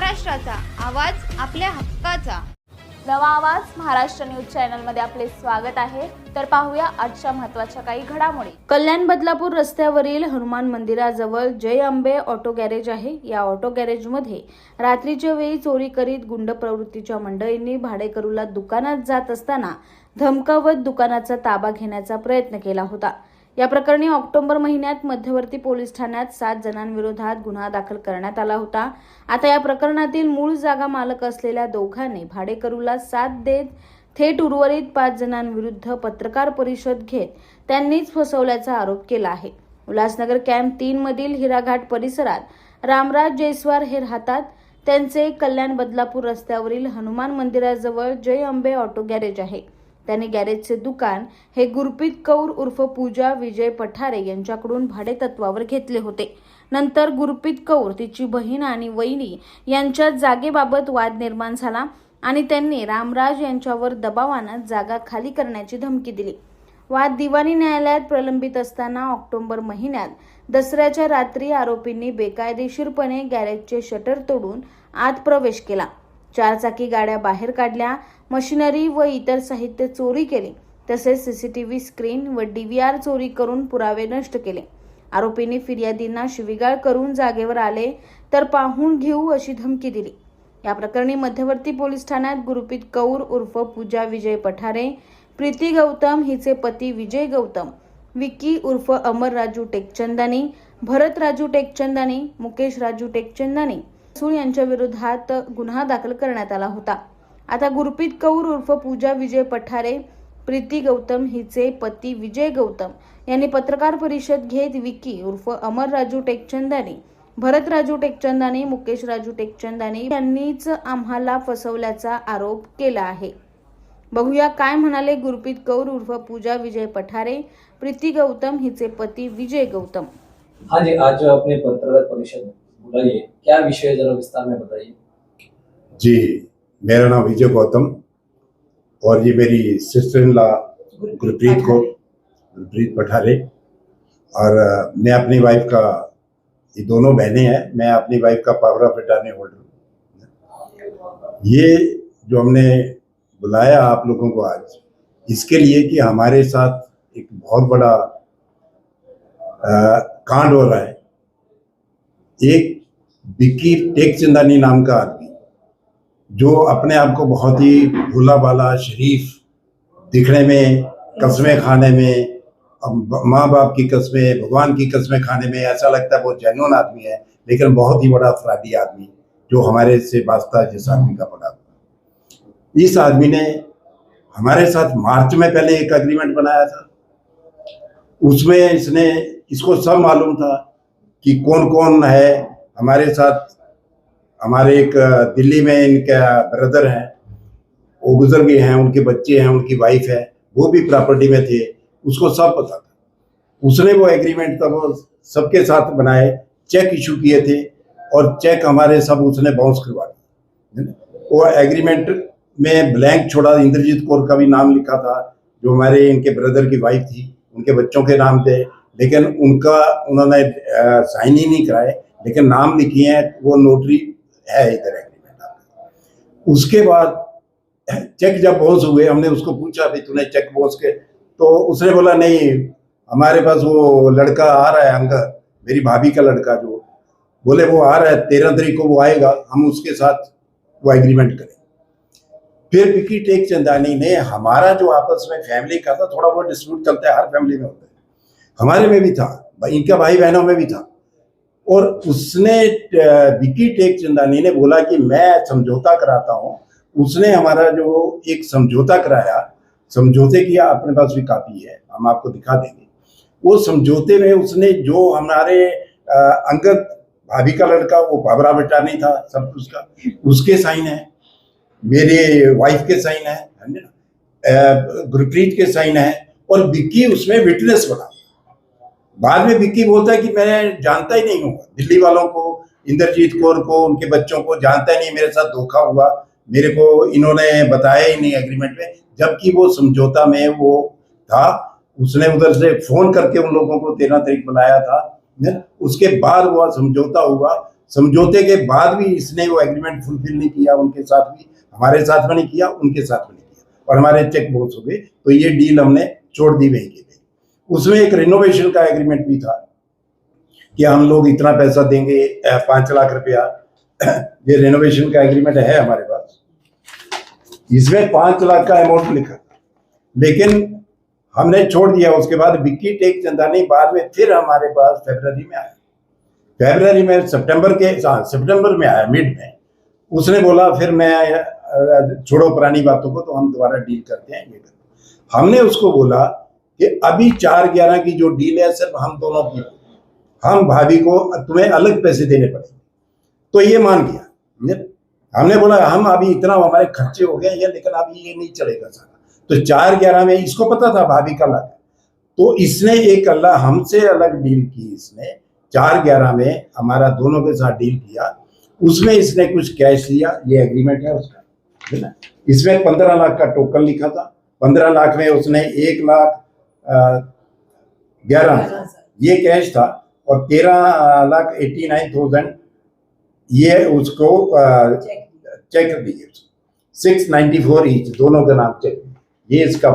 महाराष्ट्राचा आवाज आपल्या हक्काचा. नवा आवाज महाराष्ट्र न्यूज चॅनल मध्ये आपले स्वागत आहे. तर पाहूया आजच्या महत्त्वाच्या काही घडामोडी. कल्याण बदलापूर रस्त्यावरील हनुमान मंदिराजवळ जय अंबे ऑटो गॅरेज आहे. या ऑटो गॅरेजमध्ये रात्रीच्या वेळी चोरी करीत गुंड प्रवृत्तीच्या मंडळींनी भाडेकरूला दुकानात जात असताना धमकावत दुकानाचा ताबा घेण्याचा प्रयत्न केला होता. या प्रकरणी ऑक्टोबर महिन्यात मध्यवर्ती पोलीस ठाण्यात 7 जणांविरोधात गुन्हा दाखल करण्यात आला होता. आता या प्रकरणातील मूळ जागा मालक असलेल्या दोघांनी भाडेकरूला साथ देत थेट उर्वरित 5 जणांविरुद्ध पत्रकार परिषद घेत त्यांनीच फसवल्याचा आरोप केला आहे. उल्हासनगर कॅम्प 3 मधील हिराघाट परिसरात रामराज जयस्वार हे राहतात. त्यांचे कल्याण बदलापूर रस्त्यावरील हनुमान मंदिराजवळ जय अंबे ऑटो गॅरेज आहे. त्यांनी गॅरेजचे दुकान हे गुरप्रीत कौर उर्फ पूजा विजय पठारे यांच्याकडून भाडेतत्वावर घेतले होते. नंतर गुरप्रीत कौर, तिची बहीण आणि वहिनी यांच्यात जागेबाबत वाद निर्माण झाला आणि त्यांनी रामराज यांच्यावर दबावानं जागा खाली करण्याची धमकी दिली. वाद दिवाणी न्यायालयात प्रलंबित असताना ऑक्टोबर महिन्यात दसऱ्याच्या रात्री आरोपींनी बेकायदेशीरपणे गॅरेजचे शटर तोडून आत प्रवेश केला. 4 चाकी गाड्या बाहेर काढल्या, मशिनरी व इतर साहित्य चोरी केले, तसेच सीसीटीव्ही स्क्रीन व DVR चोरी करून पुरावे नष्ट केले. आरोपींनी फिर्यादींना शिवीगाळ करून जागेवर आले तर पाहून घेऊ अशी धमकी दिली. या प्रकरणी मध्यवर्ती पोलीस ठाण्यात गुरप्रीत कौर उर्फ पूजा विजय पठारे, प्रीती गौतम हिचे पती विजय गौतम, विकी उर्फ अमर राजू टेकचंदानी, भरत राजू टेकचंदानी, मुकेश राजू टेकचंदानी यांच्या विरोधात गुन्हा दाखल करण्यात आला होता. आता गुरप्रीत कौर उर्फ पूजा विजय पठारे, प्रीती गौतम हिचे पती विजय गौतम यांनी पत्रकार परिषद घेत विकी उर्फ अमर राजू टेकचंदानी, भरत राजू टेकचंदानी, मुकेश राजू टेकचंदानी यांनीच आम्हाला फसवल्याचा आरोप केला आहे. बघूया काय म्हणाले गुरप्रीत कौर उर्फ पूजा विजय पठारे, प्रीती गौतम हिचे पती विजय गौतम. हाँ जी, आज अपने पत्रकार परिषद बुलाइए, क्या विषय जरा विस्तार में बताइए. जी, मेरा नाम विजय गौतम और ये मेरी sister in law Gurpreet Pathare और मैं अपनी वाइफ का, ये दोनों बहनें हैं, मैं अपनी वाइफ का पावर ऑफ अटॉर्नी होल्डर हूँ. ये जो हमने बुलाया आप लोगों को आज इसके लिए कि हमारे साथ एक बहुत बड़ा कांड हो रहा है. एक विक्की टेकचंदानी नाम का आदमी जो अपने आप को बहुत ही भोला भाला शरीफ दिखने में, कस्में खाने में, माँ बाप की कस्में, भगवान की कस्में खाने में ऐसा लगता है बहुत जेन्युइन आदमी है, लेकिन बहुत ही बड़ा अपराधी आदमी जो हमारे से वास्ता जिस आदमी का पड़ा. इस आदमी ने हमारे साथ मार्च में पहले एक एग्रीमेंट बनाया था. उसमें इसको सब मालूम था कि कौन कौन है हमारे साथ. हमारे एक दिल्ली में इनका ब्रदर हैं, वो गुजर गए हैं, उनके बच्चे हैं, उनकी वाइफ है, वो भी प्रॉपर्टी में थे, उसको सब पता था. उसने वो एग्रीमेंट तब सबके साथ बनाए, चेक इशू किए थे और चेक हमारे सब उसने बाउंस करवा दिए. वो एग्रीमेंट में ब्लैंक छोड़ा, इंद्रजीत कौर का भी नाम लिखा था जो हमारे इनके ब्रदर की वाइफ थी, उनके बच्चों के नाम थे, लेकिन उन्होंने साइन ही नहीं कराए, लेकिन नाम लिखी हैं, वो नोटरी है इधर एग्रीमेंट. उसके बाद चेक जब बाउंस हुए, हमने उसको पूछा भी तूने चेक बाउंस के, तो उसने बोला नहीं, हमारे पास वो लड़का आ रहा है, अंकल मेरी भाभी का लड़का, जो बोले वो आ रहा है 13 तारीख को वो आएगा, हम उसके साथ वो एग्रीमेंट करें. फिर विक्की टेकचंदानी ने हमारा जो आपस में फैमिली का था, थोड़ा बहुत डिस्प्यूट चलता है, हर फैमिली में होता है, हमारे में भी था, इनका भाई बहनों में भी था. और उसने विक्की टेकचंदानी ने बोला कि मैं समझौता कराता हूँ. उसने हमारा जो एक समझौता कराया, समझौते की अपने पास भी कापी है, हम आपको दिखा देंगे. वो समझौते में उसने जो हमारे अंगद भाभी का लड़का, वो बाबरा बेटा नहीं था, सब कुछ का उसके साइन है, मेरे वाइफ के साइन है, गुरप्रीत के साइन है, और विक्की उसमें विटनेस बना. बाद में विक्की बोलता है कि मैं जानता ही नहीं हूँ दिल्ली वालों को, इंद्रजीत कौर को, उनके बच्चों को जानता ही नहीं, मेरे साथ धोखा हुआ, मेरे को इन्होंने बताया ही नहीं एग्रीमेंट में, जबकि वो समझौता में वो था. उसने उधर से फोन करके उन लोगों को 13 तारीख बुलाया था. उसके बाद वो समझौता हुआ, समझौते के बाद भी इसने वो एग्रीमेंट फुलफिल नहीं किया, उनके साथ भी, हमारे साथ में नहीं किया, उनके साथ में नहीं किया, और हमारे चेक बाउंस हो गए। तो ये डील हमने छोड़ दी वहीं के वहीं। उसमें एक रिनोवेशन का एग्रीमेंट भी था कि हम लोग इतना पैसा देंगे, 5 लाख रुपया। ये रिनोवेशन का एग्रीमेंट है हमारे पास, इसमें 5 लाख का अमाउंट लिखा था, लेकिन हमने छोड़ दिया। उसके बाद विक्की टेक चंदानी बाद में फिर हमारे पास फरवरी में आया, फरवरी में सितंबर में आया, मिड में। उसने बोला फिर मैं छोड़ो पुरानी बातों को, तो हम दोबारा डील करते हैं, ये करते। हमने उसको बोला कि अभी 4/11 की जो डील है सिर्फ हम दोनों की, हम भाभी को तुम्हें अलग पैसे देने पड़ेंगे। तो ये मान गया। हमने बोला हम अभी इतना हमारे खर्चे हो गए हैं, लेकिन अभी ये नहीं चलेगा सारा। तो 4/11 में इसको पता था भाभी का लग, तो इसने एक अल्लाह हमसे अलग डील की। इसने 4/11 में हमारा दोनों के साथ डील किया, उसमें इसने कुछ कैश लिया, ये एग्रीमेंट है उसका, है ना। इसमें 15 लाख का टोकन लिखा था, 15 लाख में उसने 1,11,000 ये कैश था, और 13,89,000 ये उसको चेक दिए, 694 ईच, दोनों का नाम चेक, ये इसका।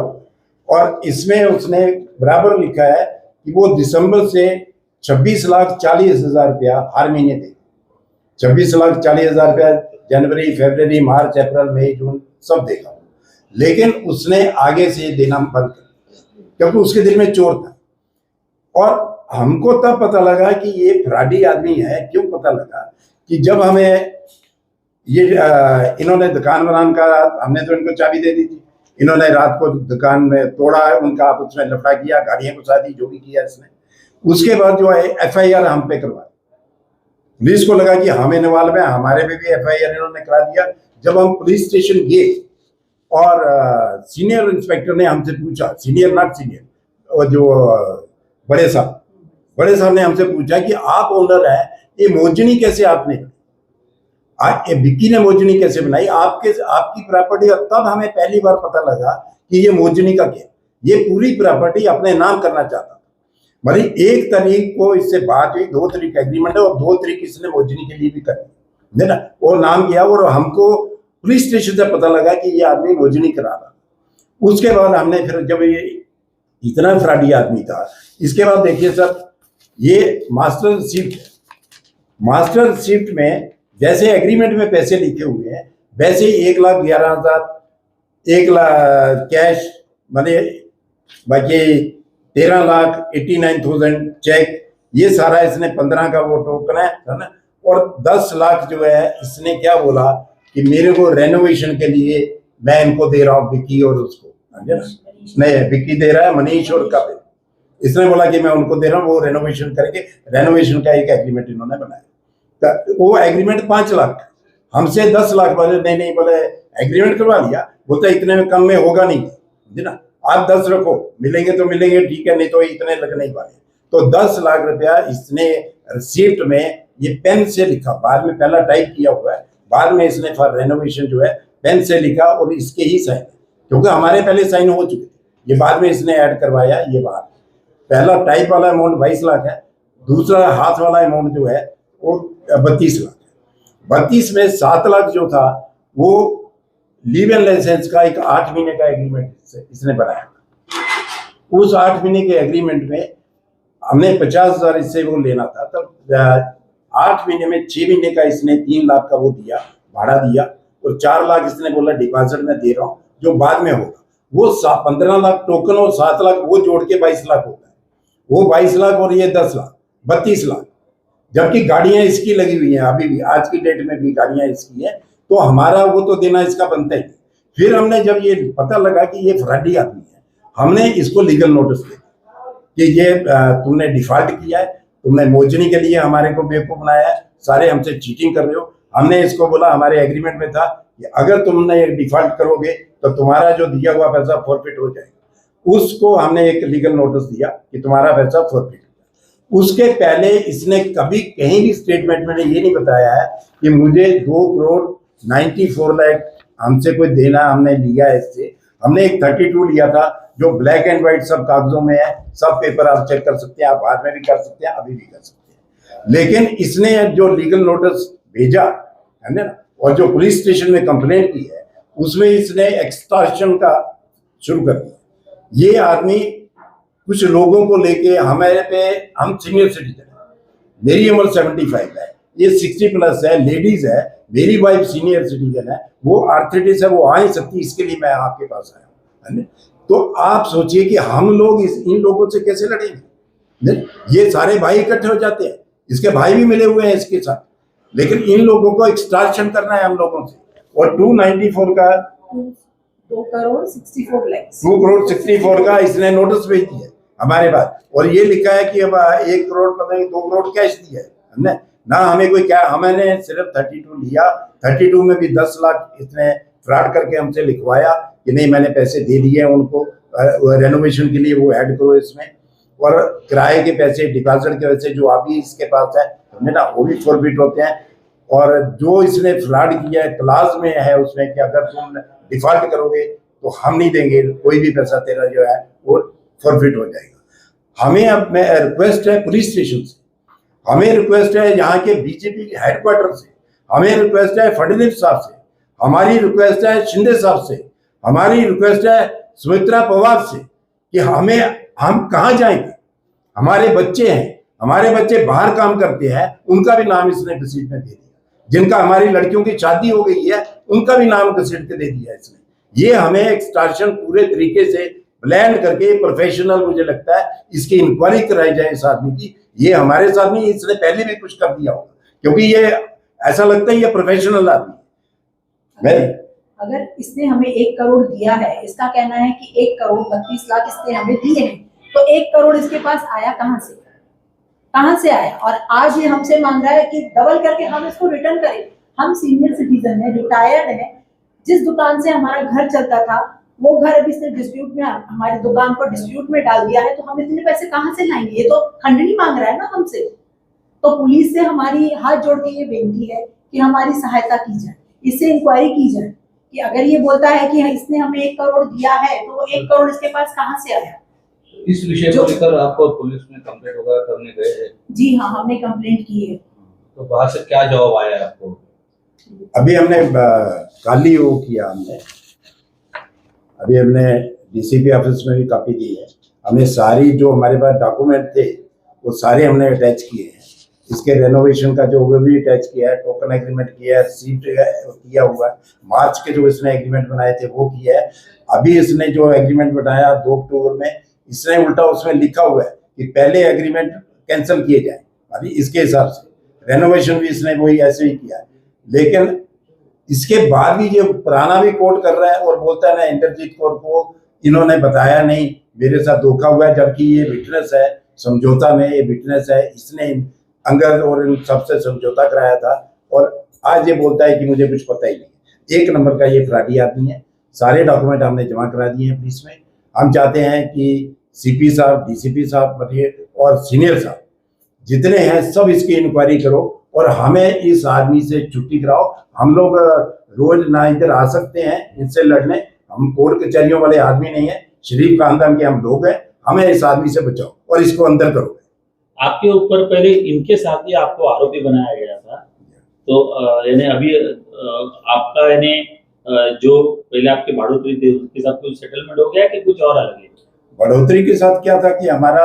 और इसमें उसने बराबर लिखा है कि वो दिसंबर से 26,40,000 रुपया हर महीने दे, 26,40,000 रुपया जनवरी, फरवरी, मार्च, अप्रैल, मई, जून सब देगा। लेकिन उसने आगे से देना बंद कर दिया, क्योंकि उसके दिल में चोर था। और हमको तब पता लगा कि ये फ्रॉडी आदमी है। क्यों पता लगा कि जब हमें ये इन्होंने दुकान बनाने का, हमने तो इनको चाबी दे दी थी, इन्होंने रात को दुकान में तोड़ा, उनका आपस में लफड़ा किया, गाड़ियां घुसा दी, जो भी किया इसने। उसके बाद जो है FIR हम पे करवा, पुलिस को लगा कि हम इन्वॉल्व है, हमारे पे भी FIR इन्होंने करा दिया। जब हम पुलिस स्टेशन गए और सीनियर इंस्पेक्टर ने हमसे पूछा, सीनियर नॉट सीनियर, और जो बड़े साहब ने हमसे पूछा कि आप ओनर है, ये मोजनी कैसे आपने, ये विक्की ने मोजनी कैसे बनाई आपकी प्रॉपर्टी। तब हमें पहली बार पता लगा कि ये मोजनी का क्या, ये पूरी प्रॉपर्टी अपने नाम करना चाहता था। मतलब 1 तारीख को इससे बात हुई, 2 तारीख एग्रीमेंट है, और 2 तारीख इसने मोजनी के लिए भी कर दी, है ना, और नाम किया। और हमको पुलिस स्टेशन से पता लगा कि ये आदमी मोजनी करा रहा। उसके बाद हमने फिर, जब ये इतना फ्रॉडी आदमी था, इसके बाद देखिए सर, ये मास्टर शिफ्ट है। मास्टर शिफ्ट में जैसे एग्रीमेंट में पैसे लिखे हुए हैं, वैसे ही 1,11,000, 1 लाख कैश, माने बाकी 13,89,000 चेक, ये सारा इसने 15 का वो टोकन है ना। और 10 लाख जो है इसने क्या बोला कि मेरे को रेनोवेशन के लिए मैं इनको दे रहा हूँ, विक्की और उसको, नहीं विक्की दे रहा है, मनीष और कपिल। इसने बोला कि मैं उनको दे रहा हूँ, वो रेनोवेशन करेंगे। रेनोवेशन का एक एग्रीमेंट इन्होंने बनाया, तो वो एग्रीमेंट 5 लाख, हमसे 10 लाख बोले, नहीं बोले एग्रीमेंट करवा लिया, बोलते इतने में कम में होगा नहीं, है ना, आप 10 रखो, मिलेंगे तो मिलेंगे, ठीक है, नहीं तो इतने लगने ही वाले। तो 10 लाख रुपया इसने रिसीप्ट में ये पेन से लिखा, बाद में पहला टाइप किया हुआ है, बाद में इसने फॉर रेनोवेशन जो है पेन से लिखा, और इसके ही साइन, क्योंकि हमारे पहले साइन हो चुके थे, ये बाद में इसने ऐड करवाया। ये बात, पहला टाइप वाला अमाउंट 22 लाख है, दूसरा हाथ वाला अमाउंट जो है वो 32 लाख है। 32 में 7 लाख जो था वो लीव एंड लाइसेंस का एक 8 महीने का एग्रीमेंट इसने बनाया। उस 8 महीने के एग्रीमेंट में हमने 50,000 इससे वो लेना था, तब 8 महीने में 6 महीने का इसने 3 लाख का वो दिया, भाड़ा दिया, और 4 लाख इसने बोला डिपॉजिट में दे रहा हूँ, जो बाद में होगा। वो 15 लाख टोकन और 7 लाख वो जोड़ के 22 लाख होता है। वो 22 लाख और ये 10 लाख, 32 लाख। जबकि गाड़ियां इसकी लगी हुई हैं, अभी भी आज की डेट में भी गाड़ियां इसकी हैं, तो हमारा वो तो देना इसका बनता ही। फिर हमने जब ये पता लगा कि ये फ्रॉडी आदमी है, हमने इसको लीगल नोटिस दिया कि ये तुमने डिफॉल्ट किया है, तुमने मोजनी के लिए हमारे को बेवकूफ बनाया है, सारे हमसे चीटिंग कर रहे हो। हमने इसको बोला, हमारे एग्रीमेंट में था कि अगर तुमने डिफॉल्ट करोगे तो तुम्हारा जो दिया हुआ पैसा फॉरफिट हो जाएगा। उसको हमने एक लीगल नोटिस दिया कि तुम्हारा पैसा फॉरफिट। उसके पहले इसने कभी कहीं भी स्टेटमेंट में ये नहीं बताया है कि मुझे 2,94 लाख हमसे कोई देना, हमने लिया है इससे। हमने एक 32 लिया था जो ब्लैक एंड व्हाइट सब कागजों में है, सब पेपर आप चेक कर सकते हैं, आप बाद में भी कर सकते हैं, अभी भी कर सकते हैं। लेकिन इसने जो लीगल नोटिस भेजा है ना, और जो पुलिस स्टेशन में कंप्लेंट की है, उसमें इसने एक्सटॉर्शन का शुरू कर दिया। ये आदमी कुछ लोगों को लेके हमारे पे, हम सीनियर सिटीजन है, मेरी उम्र 75 है, ये 60+ है, लेडीज है, मेरी वाइफ सीनियर सिटीजन है, वो आर्थराइटिस है, वो आ नहीं सकती, इसके लिए मैं आपके पास आया हूँ, है ना। तो आप सोचिए कि हम लोग इन लोगों से कैसे लड़ेंगे। ये सारे भाई इकट्ठे हो जाते हैं, इसके भाई भी मिले हुए हैं इसके साथ, लेकिन इन लोगों को एक्सटॉर्शन करना है हम लोगों से। और 294 का 2 करोड़ 64 का इसने नोटिस भेज दिया हमारे पास, और ये लिखा है कि अब 1 करोड़ पता नहीं 2 करोड़ कैश दिया है हमने ना, हमें कोई क्या, हमने सिर्फ 32 लिया, 32 में भी 10 लाख इसने फ्रॉड करके हमसे लिखवाया कि नहीं मैंने पैसे दे दिए उनको रेनोवेशन के लिए, वो ऐड करो इसमें, और किराए के पैसे, डिपॉजिट के पैसे जो अभी इसके पास है हमने ना, वो भी फॉरफिट होते हैं। और जो इसने फ्रॉड किया है, क्लास में है उसमें कि अगर तुम डिफॉल्ट करोगे तो हम नहीं देंगे, कोई भी पैसा तेरा जो है वो फॉरफिट हो जाएगा। हमें अब मैं रिक्वेस्ट है पुलिस स्टेशन से, हमें रिक्वेस्ट है यहाँ के बीजेपी हेडक्वार्टर से, हमें रिक्वेस्ट है फडणवीस साहब से, हमारी रिक्वेस्ट है शिंदे साहब से, हमारी रिक्वेस्ट है सुमित्रा पवार से कि हम कहाँ जाएंगे। हमारे बच्चे हैं, हमारे बच्चे बाहर काम करते हैं, उनका भी नाम इसने घसीट में दे दिया। जिनका हमारी लड़कियों की शादी हो गई है उनका भी नाम घसीट के दे दिया इसने। ये हमें एक्सटॉर्शन पूरे तरीके से प्लान करके, प्रोफेशनल मुझे लगता है इसकी इंक्वायरी कराई जाए इस आदमी की। ये हमारे साथ नहीं, इसने पहले भी कुछ कर दिया होगा, क्योंकि ये ऐसा लगता है ये प्रोफेशनल आदमी है। अगर इसने हमें 1 करोड़ दिया है, इसका कहना है कि 1 करोड़ 32 लाख इसने हमें दिए हैं, तो 1 करोड़ इसके पास आया कहाँ से आया? और आज ये हमसे मांग रहा है कि डबल करके हम इसको रिटर्न करें। हम सीनियर सिटीजन है, रिटायर्ड है, जिस दुकान से हमारा घर चलता था वो घर अभी इसने डिस्प्यूट में, हमारी दुकान को डिस्प्यूट में डाल दिया है, तो हम इतने पैसे कहाँ से लाएंगे? ये तो खंडनी मांग रहा है ना हमसे। तो पुलिस से हमारी हाथ जोड़ के ये बेनती है कि हमारी सहायता की जाए, इससे इंक्वायरी की जाए कि अगर ये बोलता है कि इसने हमें 1 करोड़ दिया है तो वो 1 करोड़ इसके पास कहाँ से आया? इस विषय को लेकर आपको पुलिस में कंप्लेंट वगैरह करने गए हैं? जी हाँ, हमने कंप्लेंट की है। तो बाहर से क्या जवाब आया है आपको? अभी हमने कल ही वो किया, अभी हमने डीसीपी ऑफिस में भी कॉपी दी है। हमने सारी जो हमारे पास डॉक्यूमेंट थे वो सारे हमने अटैच किए हैं। इसके रेनोवेशन का जो वो भी अटैच किया है, टोकन एग्रीमेंट किया है, सीट किया हुआ है, मार्च के जो इसने एग्रीमेंट बनाए थे वो किया है। अभी इसने जो एग्रीमेंट बनाया 2 अक्टूबर में, इसने उल्टा उसमें लिखा हुआ है कि पहले एग्रीमेंट कैंसिल किए जाए। अभी इसके हिसाब से रेनोवेशन भी इसने वही ऐसे ही किया है, लेकिन इसके बाद भी ये पुराना भी कोट कर रहा है और बोलता है ना इंद्रजीत कौर को इन्होंने बताया नहीं, मेरे साथ धोखा हुआ है, जबकि ये विटनेस है समझौता में, ये विटनेस है, इसने अंगद और इन सबसे समझौता कराया था, और आज ये बोलता है कि मुझे कुछ पता ही नहीं। 1 नंबर का ये फ्रॉडी आदमी है। सारे डॉक्यूमेंट हमने जमा करा दिए हैं पुलिस में। हम चाहते हैं कि सीपी साहब, डीसीपी साहब और सीनियर साहब जितने हैं सब इसकी इंक्वायरी करो और हमें इस आदमी से छुट्टी कराओ। हम लोग रोज ना इधर आ सकते हैं इनसे लड़ने, हम कोर्ट कचहरियों वाले आदमी नहीं है, शरीफ खानदान के हम लोग हैं। हमें इस आदमी से बचाओ और इसको अंदर करो। आपके ऊपर पहले इनके साथ ही आपको आरोपी बनाया गया था, तो यानी अभी आपका यानी जो पहले आपके बढ़ोतरी थे उसके साथ कुछ सेटलमेंट हो गया कि कुछ और अलग है? बढ़ोतरी के साथ क्या था कि हमारा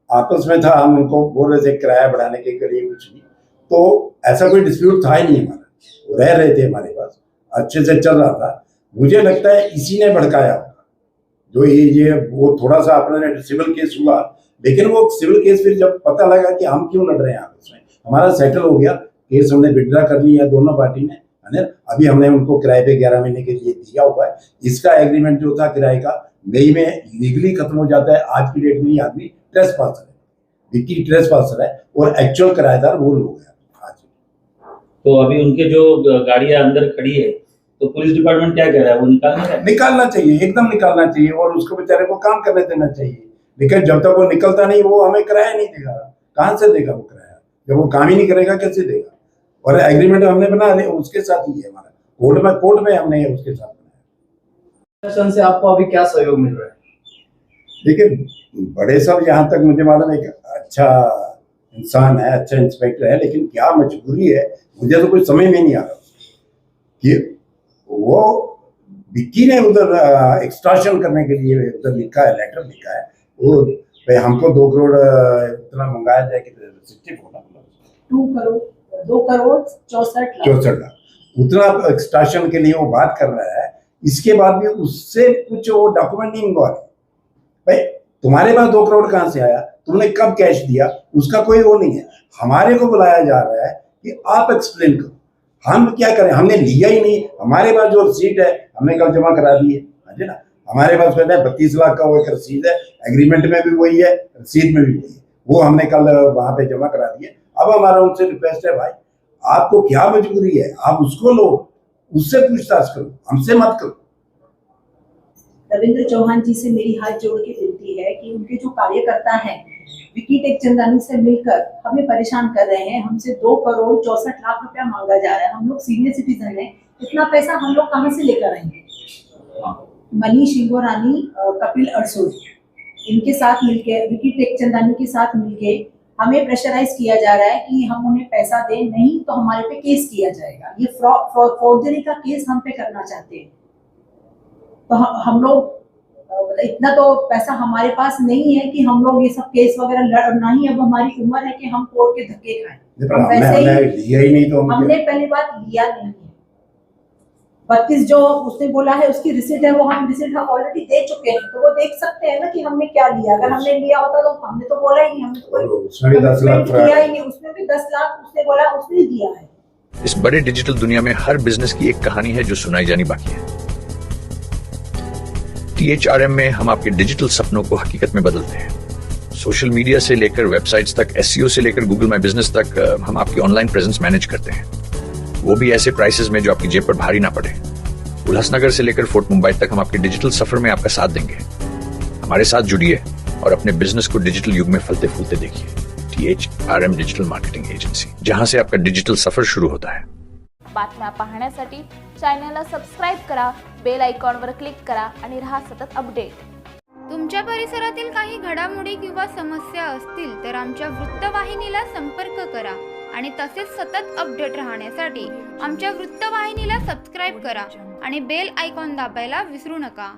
आपस में था, हम उनको बोल रहे थे किराया बढ़ाने के लिए कुछ नहीं, तो ऐसा कोई डिस्प्यूट था ही नहीं हमारा, वो रह रहे थे हमारे पास, अच्छे से चल रहा था। मुझे लगता है इसी ने भड़काया होगा, जो ये वो थोड़ा सा अपने सिविल केस हुआ, लेकिन वो सिविल केस फिर जब पता लगा कि हम क्यों लड़ रहे हैं आपस में, हमारा सेटल हो गया केस, हमने विड्रा कर लिया दोनों पार्टी ने। अभी हमने उनको किराए पे 11 महीने के लिए दिया हुआ है। इसका एग्रीमेंट जो था किराए का मई में लीगली खत्म हो जाता है। आज की डेट में ये आदमी ट्रेसपासर है, विक्की ट्रेसपासर है, और एक्चुअल किराएदार वो लोग हैं आज। तो अभी उनके जो गाड़ियां अंदर खड़ी है तो पुलिस डिपार्टमेंट क्या कह रहा है, वो निकालना चाहिए, एकदम निकालना चाहिए, और उसको बेचारे को काम करने देना चाहिए। लेकिन जब तक वो निकलता नहीं, वो हमें किराया नहीं देगा। कहाँ से देगा वो किराया? जब वो काम ही नहीं करेगा कैसे देगा? और एग्रीमेंट हमने बना लिया उसके साथ ही है, हमारा कोर्ट में हमने उसके साथ बनाया। से आपको अभी क्या सहयोग मिल रहा है? देखिए बड़े सब यहाँ तक मुझे मालूम एक अच्छा इंसान है, अच्छा इंस्पेक्टर है, लेकिन क्या मजबूरी है मुझे तो कुछ समझ में नहीं आ रहा कि वो विक्की ने उधर एक्सट्रैक्शन करने के लिए उधर लिखा है, लेटर लिखा है, वो भाई हमको 2 करोड़ इतना मंगाया जाए कि 2 करोड़ 64 लाख उतना एक्सट्रैक्शन के लिए वो बात कर रहा है। इसके बाद भी उससे कुछ वो डॉक्यूमेंट नहीं मंगवा रहे। भाई तुम्हारे पास 2 करोड़ कहाँ से आया, तुमने कब कैश दिया, उसका कोई वो नहीं है। हमारे को बुलाया जा रहा है कि आप एक्सप्लेन करो, हम क्या करें, हमने लिया ही नहीं। हमारे पास जो रसीद है हमने कल जमा करा दी है, है ना। हमारे पास कहते हैं 32 लाख का वो एक रसीद है, एग्रीमेंट में भी वही है, रसीद में भी वही है, वो हमने कल वहां पे जमा करा दिए। अब हमारा उनसे रिक्वेस्ट है, भाई आपको क्या मजबूरी है, आप उसको लो, उससे पूछताछ करो, हमसे मत करो। रविंद्र चौहान जी से मेरी हाथ जोड़ के विनती है कि उनके जो कार्यकर्ता हैं विक्की टेकचंदानी से मिलकर हमें परेशान कर रहे हैं। हमसे 2 करोड़ 64 लाख रुपया मांगा जा रहा है। हम लोग सीनियर सिटीजन हैं, इतना पैसा हम लोग कहाँ से लेकर आएंगे। मनीष इंगोरानी, कपिल अरसोल, इनके साथ मिलके, विक्की टेकचंदानी के साथ मिलके हमें प्रेशराइज किया जा रहा है कि हम उन्हें पैसा दें, नहीं तो हमारे पे केस किया जाएगा। ये फौजदारी का केस हम पे करना चाहते हैं। तो हम लोग इतना तो पैसा हमारे पास नहीं है कि हम लोग ये सब केस वगैरह लड़ना ही। अब हमारी उम्र है कि हम कोर्ट के धक्के खाएं। वैसे लिया ही नहीं तो हमने पहली बात लिया नहीं है। 32 जो उसने बोला है उसकी रिसीट है, वो हम रिसीट ऑलरेडी दे चुके हैं, तो वो देख सकते हैं ना कि हमने क्या लिया। अगर हमने लिया होता तो हमने तो बोला ही नहीं, हमने तो उसमें भी 10 लाख किया ही नहीं। उसमें भी 10 लाख उसने बोला, उसने दिया है। इस बड़े डिजिटल दुनिया में हर बिजनेस की एक कहानी है जो सुनाई जानी बाकी है। THRM में हम आपके डिजिटल सपनों को हकीकत में बदलते हैं। सोशल मीडिया से लेकर वेबसाइट्स तक, SEO से लेकर गूगल माई बिजनेस तक, हम आपकी ऑनलाइन प्रेजेंस मैनेज करते हैं, वो भी ऐसे प्राइसेस में जो आपकी जेब पर भारी ना पड़े। उल्लासनगर से लेकर फोर्ट मुंबई तक हम आपके डिजिटल सफर में आपका साथ देंगे। हमारे साथ जुड़िए और अपने बिजनेस को डिजिटल युग में फलते फूलते देखिए। THRM डिजिटल मार्केटिंग एजेंसी, जहां से आपका डिजिटल सफर शुरू होता है। बातम्या पाहण्यासाठी चॅनलला सबस्क्राईब करा, बेल आयकॉनवर क्लिक करा आणि रहा सतत अपडेट। तुमच्या परिसरातील काही घडामोडी किंवा समस्या असतील तर आमच्या वृत्तवाहिनीला संपर्क करा आणि तसेच सतत अपडेट राहण्यासाठी आमच्या वृत्तवाहिनीला सबस्क्राईब करा आणि बेल आयकॉन दाबायला विसरू नका।